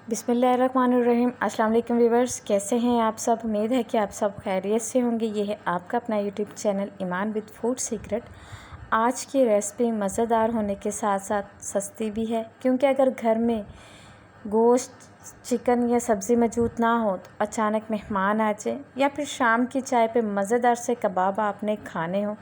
बिस्मिल्लाहिर्रहमानिर्रहीम। अस्सलाम वालेकुम व्यूअर्स, कैसे हैं आप सब। उम्मीद है कि आप सब खैरियत से होंगे। ये है आपका अपना YouTube channel Iman with food secret. आज की रेसिपी मज़ेदार होने के साथ साथ सस्ती भी है, क्योंकि अगर घर में गोश्त, चिकन या सब्ज़ी मौजूद ना हो तो अचानक मेहमान आ जाए या फिर शाम की चाय पे मज़ेदार से कबाब आपने खाने हो,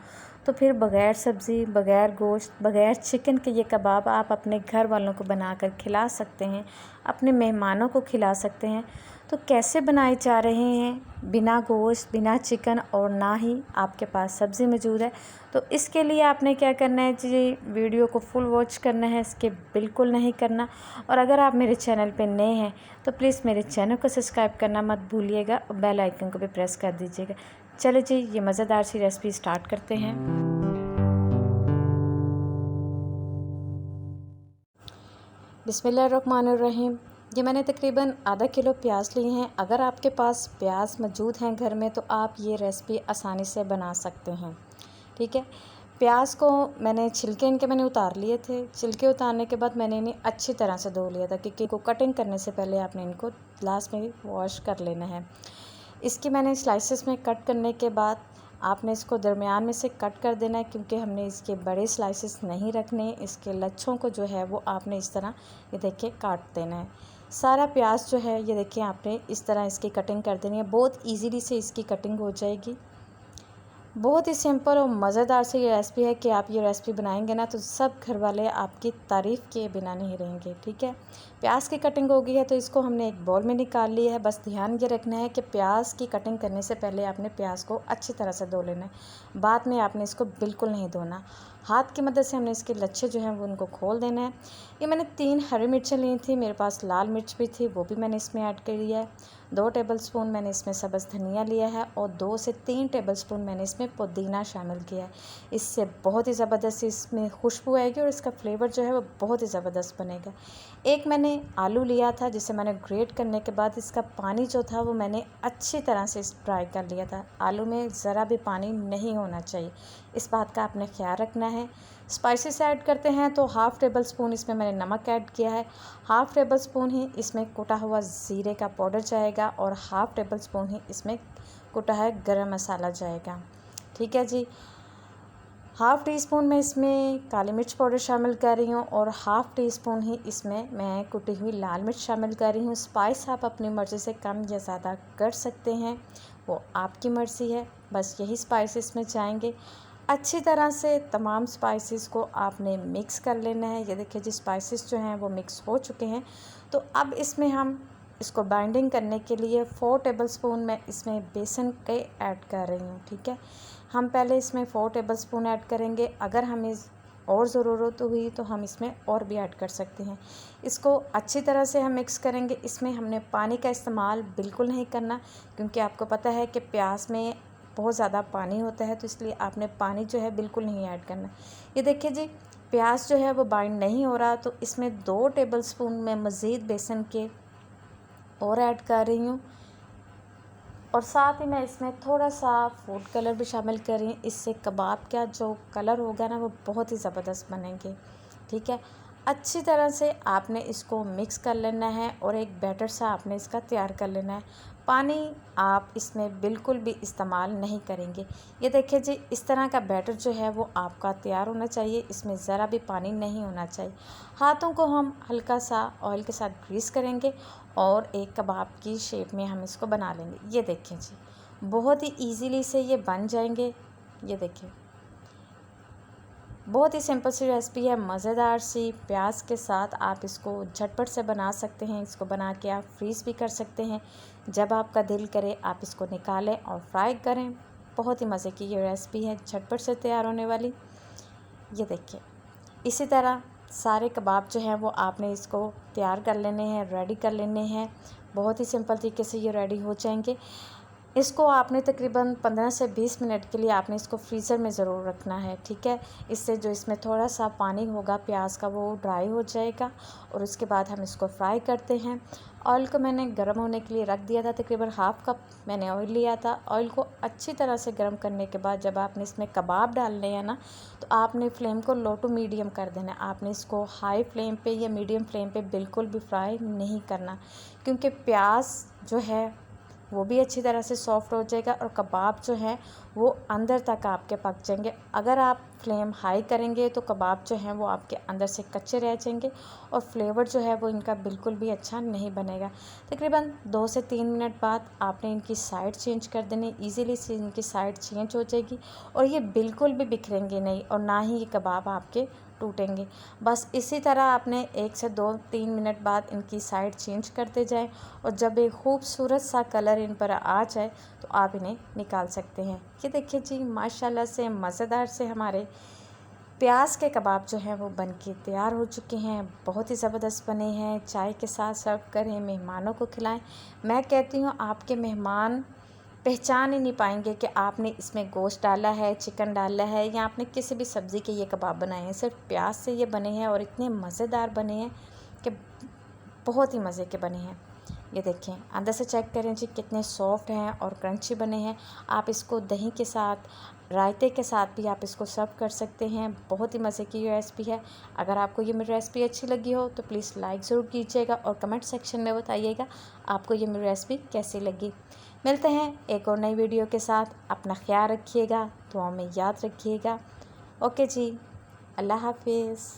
तो फिर बग़ैर सब्ज़ी, बग़ैर गोश्त, बग़ैर चिकन के ये कबाब आप अपने घर वालों को बनाकर खिला सकते हैं, अपने मेहमानों को खिला सकते हैं। तो कैसे बनाए जा रहे हैं, बिना गोश्त, बिना चिकन और ना ही आपके पास सब्ज़ी मौजूद है। तो इसके लिए आपने क्या करना है जी, वीडियो को फुल वॉच करना है, स्किप बिल्कुल नहीं करना। और अगर आप मेरे चैनल पे नए हैं तो प्लीज़ मेरे चैनल को सब्सक्राइब करना मत भूलिएगा और बेल आइकन को भी प्रेस कर दीजिएगा। चलो जी, ये मज़ेदार सी रेसिपी स्टार्ट करते हैं। बिस्मिल्लाहिर्रहमानिर्रहीम। ये मैंने तकरीबन आधा किलो प्याज लिए हैं। अगर आपके पास प्याज मौजूद हैं घर में तो आप ये रेसिपी आसानी से बना सकते हैं। ठीक है, प्याज को मैंने छिलके इनके मैंने उतार लिए थे। छिलके उतारने के बाद मैंने इन्हें अच्छी तरह से धो लिया था, क्योंकि इनको कटिंग करने से पहले आपने इनको लास्ट में वॉश कर लेना है। इसकी मैंने स्लाइसेस में कट करने के बाद आपने इसको दरमियान में से कट कर देना है, क्योंकि हमने इसके बड़े स्लाइसेस नहीं रखने। इसके लच्छों को जो है वो आपने इस तरह ये देखिए काट देना है। सारा प्याज जो है ये देखिए आपने इस तरह इसकी कटिंग कर देनी है। बहुत इजीली से इसकी कटिंग हो जाएगी। बहुत ही सिंपल और मज़ेदार से ये रेसिपी है कि आप ये रेसिपी बनाएंगे ना तो सब घर वाले आपकी तारीफ़ किए बिना नहीं रहेंगे। ठीक है, प्याज की कटिंग हो गई है तो इसको हमने एक बाउल में निकाल लिया है। बस ध्यान ये रखना है कि प्याज की कटिंग करने से पहले आपने प्याज को अच्छी तरह से धो लेना है। बाद में आपने इसको बिल्कुल नहीं धोना। हाथ की मदद से हमने इसके लच्छे जो हैं वो उनको खोल देना है। ये मैंने 3 हरी मिर्चें ली थी, मेरे पास लाल मिर्च भी थी, वो भी मैंने इसमें ऐड कर लिया है। 2 टेबलस्पून मैंने इसमें सब्ज़ धनिया लिया है और 2 से 3 टेबलस्पून मैंने इसमें पुदीना शामिल किया है। इससे बहुत ही ज़बरदस्त इसमें खुशबू आएगी और इसका फ्लेवर जो है वो बहुत ही ज़बरदस्त बनेगा। एक मैंने आलू लिया था, जिसे मैंने ग्रेट करने के बाद इसका पानी जो था वो मैंने अच्छी तरह से ड्राई कर लिया था। आलू में ज़रा भी पानी नहीं होना चाहिए, इस बात का आपने ख्याल रखना है। स्पाइसेस ऐड करते हैं तो हाफ़ टेबल स्पून इसमें मैंने नमक ऐड किया है। हाफ़ टेबल स्पून ही इसमें कुटा हुआ ज़ीरे का पाउडर जाएगा और हाफ़ टेबल स्पून ही इसमें कुटा है गरम मसाला जाएगा। ठीक है जी, हाफ़ टी स्पून मैं इसमें काली मिर्च पाउडर शामिल कर रही हूँ और हाफ़ टी स्पून ही इसमें मैं कुटी हुई लाल मिर्च शामिल कर रही हूँ। स्पाइस आप अपनी मर्ज़ी से कम या ज़्यादा कर सकते हैं, वो आपकी मर्ज़ी है। बस यही स्पाइस इसमें जाएंगे। अच्छी तरह से तमाम स्पाइसेस को आपने मिक्स कर लेना है। ये देखिए जी, स्पाइसेस जो हैं वो मिक्स हो चुके हैं। तो अब इसमें हम इसको बाइंडिंग करने के लिए 4 टेबलस्पून मैं इसमें बेसन के ऐड कर रही हूँ। ठीक है, हम पहले इसमें 4 टेबलस्पून ऐड करेंगे। अगर हमें और ज़रूरत हुई तो हम इसमें और भी ऐड कर सकते हैं। इसको अच्छी तरह से हम मिक्स करेंगे। इसमें हमने पानी का इस्तेमाल बिल्कुल नहीं करना, क्योंकि आपको पता है कि प्याज में बहुत ज़्यादा पानी होता है, तो इसलिए आपने पानी जो है बिल्कुल नहीं ऐड करना। ये देखिए जी, प्याज जो है वो बाइंड नहीं हो रहा, तो इसमें 2 टेबलस्पून मैं मज़ीद बेसन के और ऐड कर रही हूँ और साथ ही मैं इसमें थोड़ा सा फूड कलर भी शामिल कर रही हूँ। इससे कबाब का जो कलर होगा ना वो बहुत ही ज़बरदस्त बनेंगे। ठीक है, अच्छी तरह से आपने इसको मिक्स कर लेना है और एक बैटर सा आपने इसका तैयार कर लेना है। पानी आप इसमें बिल्कुल भी इस्तेमाल नहीं करेंगे। ये देखिए जी, इस तरह का बैटर जो है वो आपका तैयार होना चाहिए। इसमें ज़रा भी पानी नहीं होना चाहिए। हाथों को हम हल्का सा ऑयल के साथ ग्रीस करेंगे और एक कबाब की शेप में हम इसको बना लेंगे। ये देखिए जी, बहुत ही इजीली से ये बन जाएंगे। ये देखिए, बहुत ही सिंपल सी रेसिपी है, मज़ेदार सी। प्याज के साथ आप इसको झटपट से बना सकते हैं। इसको बना के आप फ्रीज़ भी कर सकते हैं। जब आपका दिल करे आप इसको निकालें और फ्राई करें। बहुत ही मज़े की ये रेसिपी है, झटपट से तैयार होने वाली। ये देखिए, इसी तरह सारे कबाब जो हैं वो आपने इसको तैयार कर लेने हैं, रेडी कर लेने हैं। बहुत ही सिंपल तरीके से ये रेडी हो जाएंगे। इसको आपने तकरीबन 15 से 20 मिनट के लिए आपने इसको फ्रीज़र में ज़रूर रखना है, ठीक है। इससे जो इसमें थोड़ा सा पानी होगा प्याज का वो ड्राई हो जाएगा और उसके बाद हम इसको फ्राई करते हैं। ऑयल को मैंने गर्म होने के लिए रख दिया था, तकरीबन हाफ़ कप मैंने ऑयल लिया था। ऑयल को अच्छी तरह से गर्म करने के बाद जब आपने इसमें कबाब डालने हैं ना, तो आपने फ्लेम को लो टू मीडियम कर देना है। आपने इसको हाई फ्लेम पे या मीडियम फ्लेम पे बिल्कुल भी फ्राई नहीं करना, क्योंकि प्याज जो है वो भी अच्छी तरह से सॉफ़्ट हो जाएगा और कबाब जो है वो अंदर तक आपके पक जाएंगे। अगर आप फ्लेम हाई करेंगे तो कबाब जो हैं वो आपके अंदर से कच्चे रह जाएंगे और फ्लेवर जो है वो इनका बिल्कुल भी अच्छा नहीं बनेगा। तकरीबन 2 से 3 मिनट बाद आपने इनकी साइड चेंज कर देनी, ईज़िली से इनकी साइड चेंज हो जाएगी और ये बिल्कुल भी बिखरेंगे नहीं और ना ही ये कबाब आपके टूटेंगे। बस इसी तरह आपने 1 से 2-3 मिनट बाद इनकी साइड चेंज करते जाएं और जब एक खूबसूरत सा कलर इन पर आ जाए तो आप इन्हें निकाल सकते हैं। ये देखिए जी, माशाल्लाह से मज़ेदार से हमारे प्याज के कबाब जो हैं वो बन के तैयार हो चुके हैं। बहुत ही ज़बरदस्त बने हैं। चाय के साथ सर्व करें, मेहमानों को खिलाएं। मैं कहती हूँ आपके मेहमान पहचान ही नहीं पाएंगे कि आपने इसमें गोश्त डाला है, चिकन डाला है या आपने किसी भी सब्ज़ी के ये कबाब बनाए हैं। सिर्फ प्याज से ये बने हैं और इतने मज़ेदार बने हैं कि बहुत ही मज़े के बने हैं। ये देखें, अंदर से चेक करें जी कितने सॉफ्ट हैं और क्रंची बने हैं। आप इसको दही के साथ, रायते के साथ भी आप इसको सर्व कर सकते हैं। बहुत ही मज़े की ये रेसिपी है। अगर आपको ये मेरी रेसिपी अच्छी लगी हो तो प्लीज़ लाइक ज़रूर कीजिएगा और कमेंट सेक्शन में बताइएगा आपको ये मेरी रेसिपी कैसी लगी। मिलते हैं एक और नई वीडियो के साथ। अपना ख्याल रखिएगा, दुआओं में याद रखिएगा। ओके जी, अल्लाह हाफिज़।